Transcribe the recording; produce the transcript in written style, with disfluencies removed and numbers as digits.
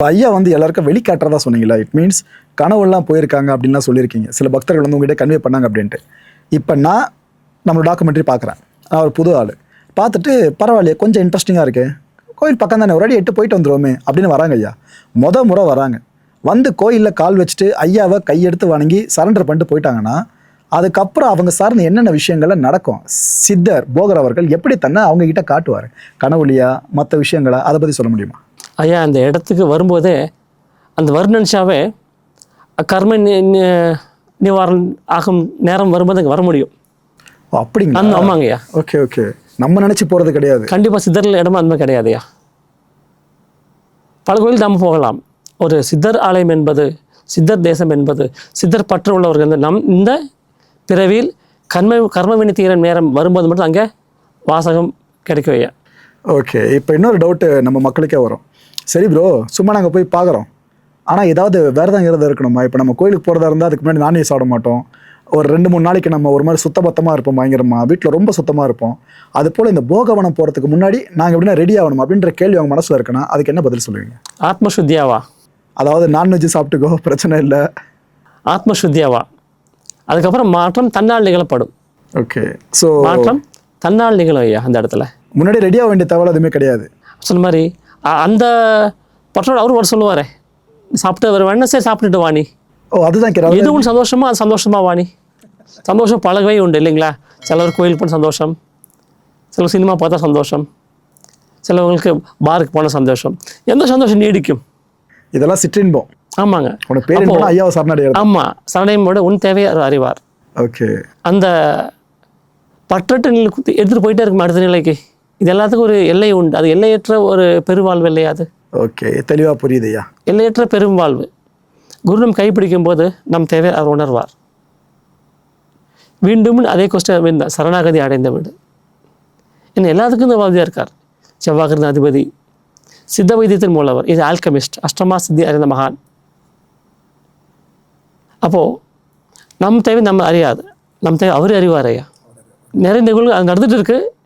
ஐயா வந்து எல்லாருக்கும் வெளிக்காட்டுறதா சொன்னீங்களா? இட் மீன்ஸ் கனவுலாம் போயிருக்காங்க அப்படின்லாம் சொல்லியிருக்கீங்க. சில பக்தர்கள் வந்து உங்ககிட்ட கன்வே பண்ணாங்க அப்படின்ட்டு. இப்போ நான் நம்மளோட டாக்குமெண்ட்ரி பார்க்குறேன். நான் ஒரு புது ஆள் பார்த்துட்டு பரவாயில்லையே கொஞ்சம் இன்ட்ரெஸ்டிங்காக இருக்கு, கோயில் பக்கம் தானே ஒரு அடி எட்டு போயிட்டு வந்துருவோமே அப்படின்னு வராங்க ஐயா. முறை வராங்க, வந்து கோயிலில் கால் வச்சுட்டு ஐயாவை கையெடுத்து வணங்கி சரண்டர் பண்ணிட்டு போயிட்டாங்கன்னா அதுக்கப்புறம் அவங்க சார்ந்த என்னென்ன விஷயங்கள்லாம் நடக்கும்? சித்தர் போகர் அவர்கள் எப்படி தன்னை அவங்க கிட்ட காட்டுவார்? கனவுலியா மற்ற விஷயங்களா? அதை பற்றி சொல்ல முடியுமா? ஐயா அந்த இடத்துக்கு வரும்போதே அந்த வர்ணன்ஷாவே கர்ம நிவாரணம் ஆகும் நேரம் வரும்போது அங்கே வர முடியும். அப்படிங்களா? ஆமாங்க ஐயா. ஓகே நம்ம நினச்சி போகிறது கிடையாது. கண்டிப்பாக சித்தர்கள் இடமா அந்த மாதிரி கிடையாதுயா. பல கோயில் நாம் போகலாம். ஒரு சித்தர் ஆலயம் என்பது, சித்தர் தேசம் என்பது, சித்தர் பற்று உள்ளவர்கள் இந்த பிறவியில் கர்மவினை தீர நேரம் வரும்போது மட்டும் அங்கே வாசகம் கிடைக்கும் ஐயா. ஓகே, இப்போ இன்னொரு டவுட்டு நம்ம மக்களுக்கே வரும். சரி ப்ரோ, சும்மா நாங்கள் போய் பார்க்குறோம், ஆனால் ஏதாவது விரதங்கிறது இருக்கணுமா? இப்போ நம்ம கோயிலுக்கு போகிறதா இருந்தால் அதுக்கு முன்னாடி நான்வெஜ் சாப்பிட மாட்டோம். ஒரு 2-3 நாளைக்கு நம்ம ஒரு மாதிரி சுத்தபத்தமாக இருப்போம், பயங்கரமாக வீட்டில் ரொம்ப சுத்தமாக இருப்போம். அது போல் இந்த போகவனம் போகிறதுக்கு முன்னாடி நாங்கள் எப்படின்னா ரெடி ஆகணும் அப்படின்ற கேள்வி அவங்க மனசில் இருக்குன்னா அதுக்கு என்ன பதில் சொல்லுவீங்க? ஆத்மசுத்தியாவா? அதாவது நான்வெஜ் சாப்பிட்டுக்கோ, பிரச்சனை இல்லை. ஆத்மசுத்தியாவா? அதுக்கப்புறம் மாற்றம் தன்னால் நிகழப்படும். ஓகே, ஸோ மாற்றம் தன்னால் நிகழும் ஐயா. அந்த இடத்துல முன்னாடி ரெடியாக வேண்டிய தேவை எதுவுமே கிடையாது. சொன்ன மாதிரி அந்த பற்றோடு அவரும் வர சொல்லுவாரே, சாப்பிட்டு வருவானே, சரி சாப்பிட்டுட்டு வாணி. ஓ, அதுதான் கேட்குறேன். எதுவும் சந்தோஷமா அது சந்தோஷமா வாணி. சந்தோஷம் பழகவே உண்டு இல்லைங்களா? சிலவர் கோயிலுக்கு போன சந்தோஷம், சிலர் சினிமா பார்த்தா சந்தோஷம், சிலவங்களுக்கு பாருக்கு போன சந்தோஷம். எந்த சந்தோஷம் நீடிக்கும்? இதெல்லாம் சிற்றின்பம். ஆமாங்க. உனக்கு பேர் என்ன? ஐயாவை சரணடைய. ஆமாம், சரணடையோட உன் தேவையை அறிவார். ஓகே, அந்த பற்றட்டு நிலை எடுத்துகிட்டு போயிட்டே இருக்கும் அடுத்த நிலைக்கு. இது எல்லாத்துக்கும் ஒரு எல்லை உண்டு. அது எல்லையற்ற ஒரு பெருவாழ்வு இல்லையா? அது ஓகே, தெளிவாக புரியுது ஐயா. எல்லையற்ற பெரும் வாழ்வு. குரு நம் கைப்பிடிக்கும் போது நம் தேவை அவர் உணர்வார். மீண்டும் அதே கொஸ்டின் சரணாகதி அடைந்த வீடு. இன்னும் எல்லாத்துக்கும் இந்த வாழ்வியாக இருக்கார். செவ்வாகிருந்த அதிபதி, சித்த வைத்தியத்தின் மூலவர், இது ஆல்கமிஸ்ட், அஷ்டமா சித்தி அறிந்த மகான். அப்போது நம் தேவை நம்ம அறியாது, நம் தேவை அவர் அறிவார் ஐயா. நிறைய நிகழ்வு அது நடந்துட்டு இருக்கு.